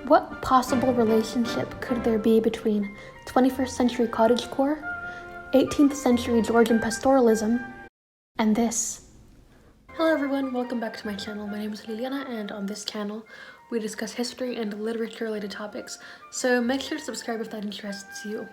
What possible relationship could there be between 21st century cottagecore, 18th century Georgian pastoralism, and this? Hello everyone, welcome back to my channel. My name is Liliana, and on this channel we discuss history and literature related topics, so make sure to subscribe if that interests you.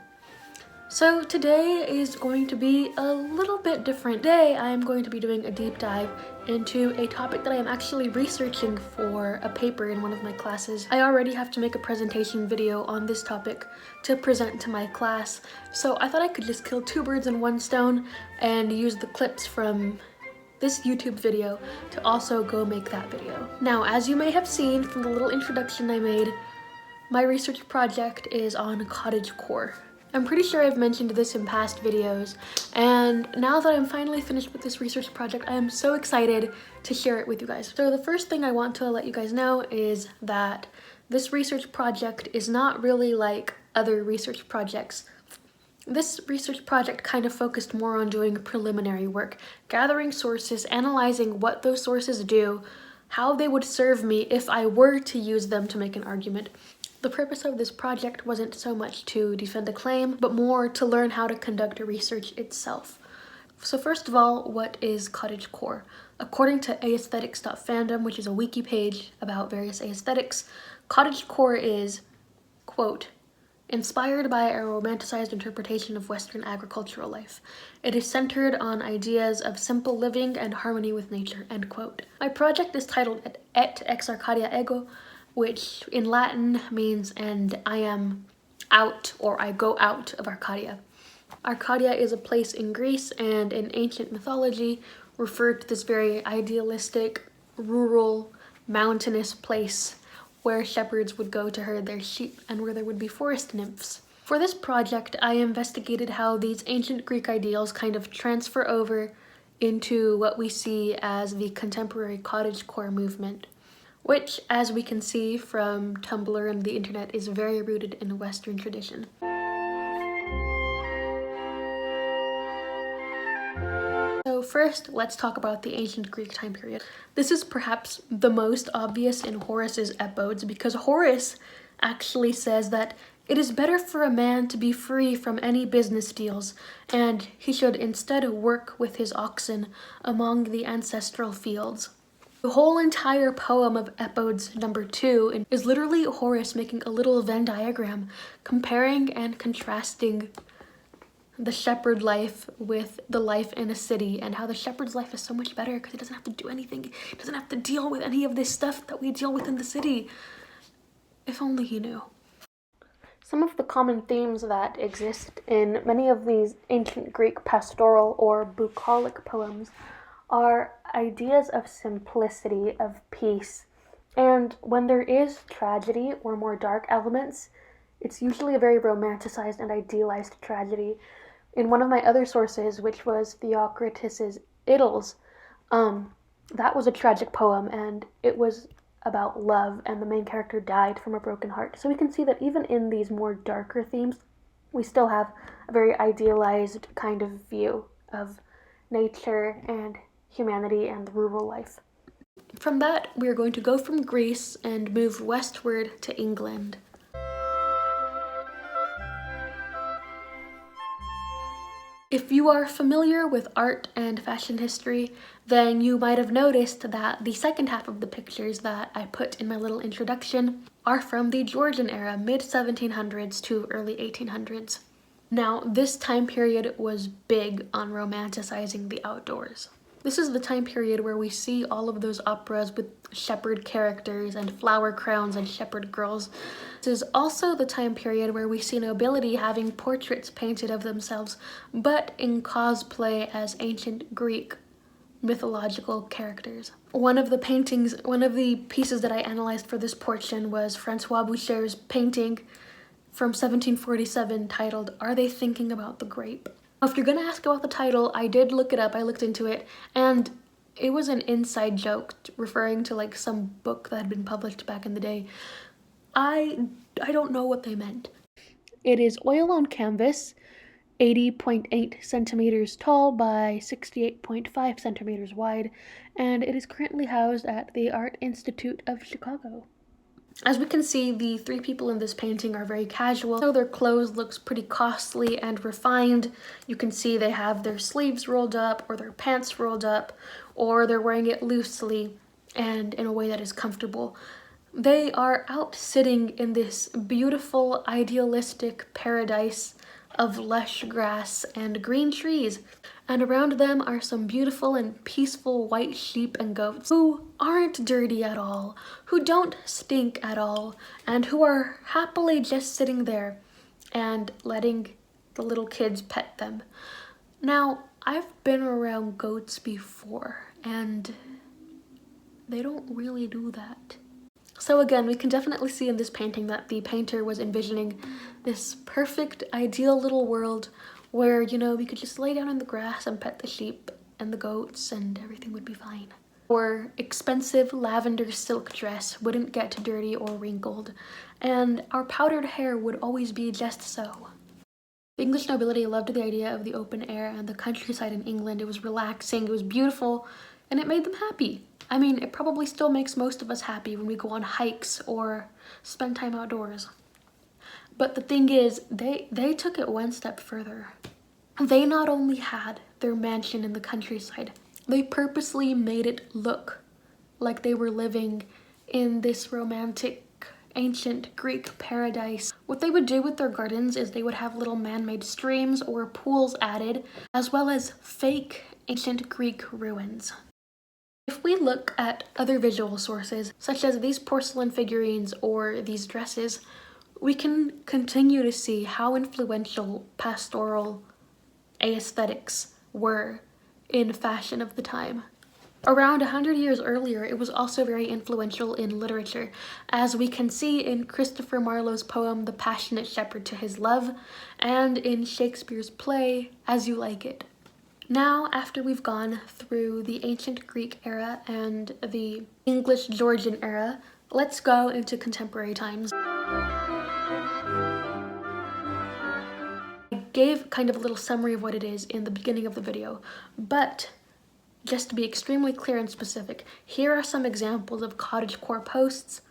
So today is going to be a little bit different. Today I am going to be doing a deep dive into a topic that I am actually researching for a paper in one of my classes. I already have to make a presentation video on this topic to present to my class, so I thought I could just kill two birds in one stone and use the clips from this YouTube video to also go make that video. Now, as you may have seen from the little introduction I made, my research project is on cottagecore. I'm pretty sure I've mentioned this in past videos, and now that I'm finally finished with this research project, I am so excited to share it with you guys. So the first thing I want to let you guys know is that this research project is not really like other research projects. This research project kind of focused more on doing preliminary work, gathering sources, analyzing what those sources do, how they would serve me if I were to use them to make an argument. The purpose of this project wasn't so much to defend a claim, but more to learn how to conduct research itself. So first of all, what is cottagecore? According to aesthetics.fandom, which is a wiki page about various aesthetics, cottagecore is, quote, inspired by a romanticized interpretation of Western agricultural life. It is centered on ideas of simple living and harmony with nature, end quote. My project is titled Et ex Arcadia ego, which in Latin means and I am out, or I go out of Arcadia. Arcadia is a place in Greece and in ancient mythology referred to this very idealistic, rural, mountainous place where shepherds would go to herd their sheep and where there would be forest nymphs. For this project, I investigated how these ancient Greek ideals kind of transfer over into what we see as the contemporary cottagecore movement, which, as we can see from Tumblr and the internet, is very rooted in Western tradition. So first, let's talk about the ancient Greek time period. This is perhaps the most obvious in Horace's Epodes, because Horace actually says that it is better for a man to be free from any business deals, and he should instead work with his oxen among the ancestral fields. The whole entire poem of Epodes number 2 is literally Horace making a little Venn diagram, comparing and contrasting the shepherd life with the life in a city, and how the shepherd's life is so much better because he doesn't have to do anything. He doesn't have to deal with any of this stuff that we deal with in the city. If only he knew. Some of the common themes that exist in many of these ancient Greek pastoral or bucolic poems are ideas of simplicity, of peace, and when there is tragedy or more dark elements, it's usually a very romanticized and idealized tragedy. In one of my other sources, which was Theocritus's Idylls, that was a tragic poem, and it was about love, and the main character died from a broken heart. So we can see that even in these more darker themes, we still have a very idealized kind of view of nature and humanity and rural life. From that, we are going to go from Greece and move westward to England. If you are familiar with art and fashion history, then you might have noticed that the second half of the pictures that I put in my little introduction are from the Georgian era, mid-1700s to early 1800s. Now, this time period was big on romanticizing the outdoors. This is the time period where we see all of those operas with shepherd characters and flower crowns and shepherd girls. This is also the time period where we see nobility having portraits painted of themselves, but in cosplay as ancient Greek mythological characters. One of the pieces that I analyzed for this portion was Francois Boucher's painting from 1747 titled, "Are They Thinking About the Grape?" If you're gonna ask about the title, I did look it up, I looked into it, and it was an inside joke referring to like some book that had been published back in the day. I don't know what they meant. It is oil on canvas, 80.8 centimeters tall by 68.5 centimeters wide, and it is currently housed at the Art Institute of Chicago. As we can see, the three people in this painting are very casual, so their clothes looks pretty costly and refined. You can see they have their sleeves rolled up or their pants rolled up, or they're wearing it loosely and in a way that is comfortable. They are out sitting in this beautiful, idealistic paradise of lush grass and green trees, and around them are some beautiful and peaceful white sheep and goats who aren't dirty at all, who don't stink at all, and who are happily just sitting there and letting the little kids pet them. Now, I've been around goats before, and they don't really do that. So again, we can definitely see in this painting that the painter was envisioning this perfect, ideal little world where, you know, we could just lay down in the grass and pet the sheep and the goats and everything would be fine. Our expensive lavender silk dress wouldn't get dirty or wrinkled, and our powdered hair would always be just so. The English nobility loved the idea of the open air and the countryside in England. It was relaxing, it was beautiful, and it made them happy. I mean, it probably still makes most of us happy when we go on hikes or spend time outdoors. But the thing is, they took it one step further. They not only had their mansion in the countryside, they purposely made it look like they were living in this romantic, ancient Greek paradise. What they would do with their gardens is they would have little man-made streams or pools added, as well as fake ancient Greek ruins. If we look at other visual sources, such as these porcelain figurines or these dresses, we can continue to see how influential pastoral aesthetics were in fashion of the time. Around 100 years earlier, it was also very influential in literature, as we can see in Christopher Marlowe's poem The Passionate Shepherd to His Love, and in Shakespeare's play As You Like It. Now, after we've gone through the ancient Greek era and the English Georgian era, let's go into contemporary times. I gave kind of a little summary of what it is in the beginning of the video, but just to be extremely clear and specific, here are some examples of cottagecore posts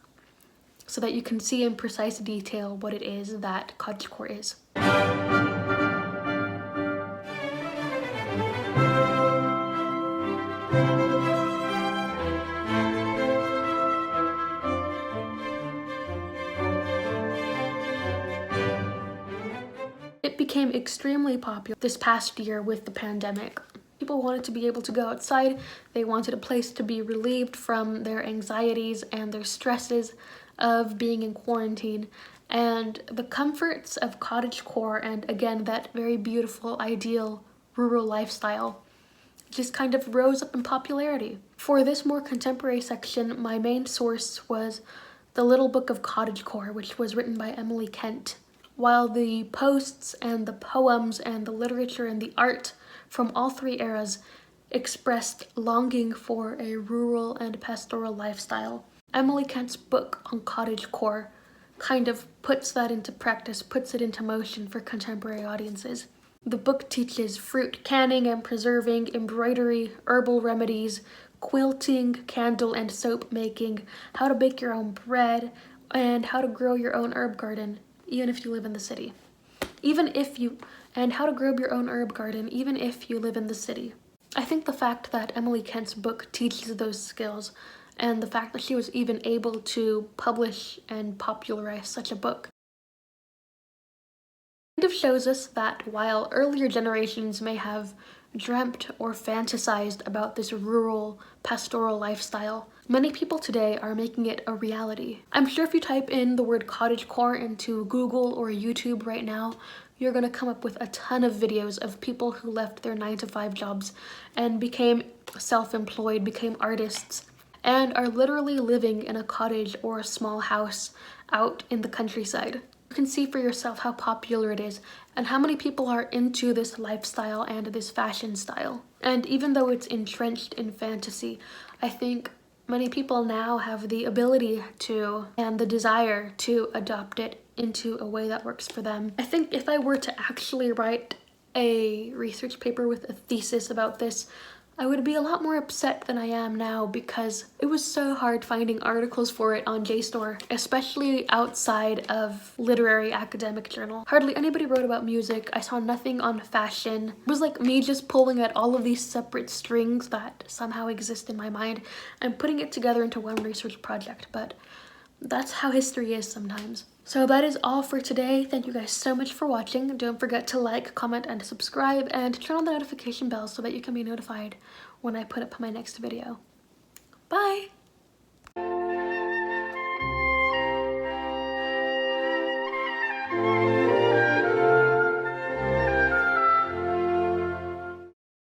so that you can see in precise detail what it is that cottagecore is. It became extremely popular this past year with the pandemic. People wanted to be able to go outside, they wanted a place to be relieved from their anxieties and their stresses of being in quarantine, and the comforts of cottagecore and again that very beautiful ideal rural lifestyle just kind of rose up in popularity. For this more contemporary section, my main source was The Little Book of Cottagecore, which was written by Emily Kent. While the posts and the poems and the literature and the art from all three eras expressed longing for a rural and pastoral lifestyle, Emily Kent's book on cottagecore kind of puts that into practice, puts it into motion for contemporary audiences. The book teaches fruit canning and preserving, embroidery, herbal remedies, quilting, candle and soap making, how to bake your own bread, and how to grow your own herb garden, even if you live in the city. And how to grow your own herb garden, even if you live in the city. I think the fact that Emily Kent's book teaches those skills, and the fact that she was even able to publish and popularize such a book, kind of shows us that while earlier generations may have dreamt or fantasized about this rural, pastoral lifestyle, many people today are making it a reality. I'm sure if you type in the word cottagecore into Google or YouTube right now, you're gonna come up with a ton of videos of people who left their 9-to-5 jobs and became self-employed, became artists, and are literally living in a cottage or a small house out in the countryside. You can see for yourself how popular it is and how many people are into this lifestyle and this fashion style. And even though it's entrenched in fantasy, I think many people now have the ability to and the desire to adopt it into a way that works for them. I think if I were to actually write a research paper with a thesis about this, I would be a lot more upset than I am now because it was so hard finding articles for it on JSTOR, especially outside of literary academic journal. Hardly anybody wrote about music. I saw nothing on fashion. It was like me just pulling at all of these separate strings that somehow exist in my mind and putting it together into one research project, but that's how history is sometimes. So that is all for today. Thank you guys so much for watching. Don't forget to like, comment, and subscribe, and turn on the notification bell so that you can be notified when I put up my next video. Bye!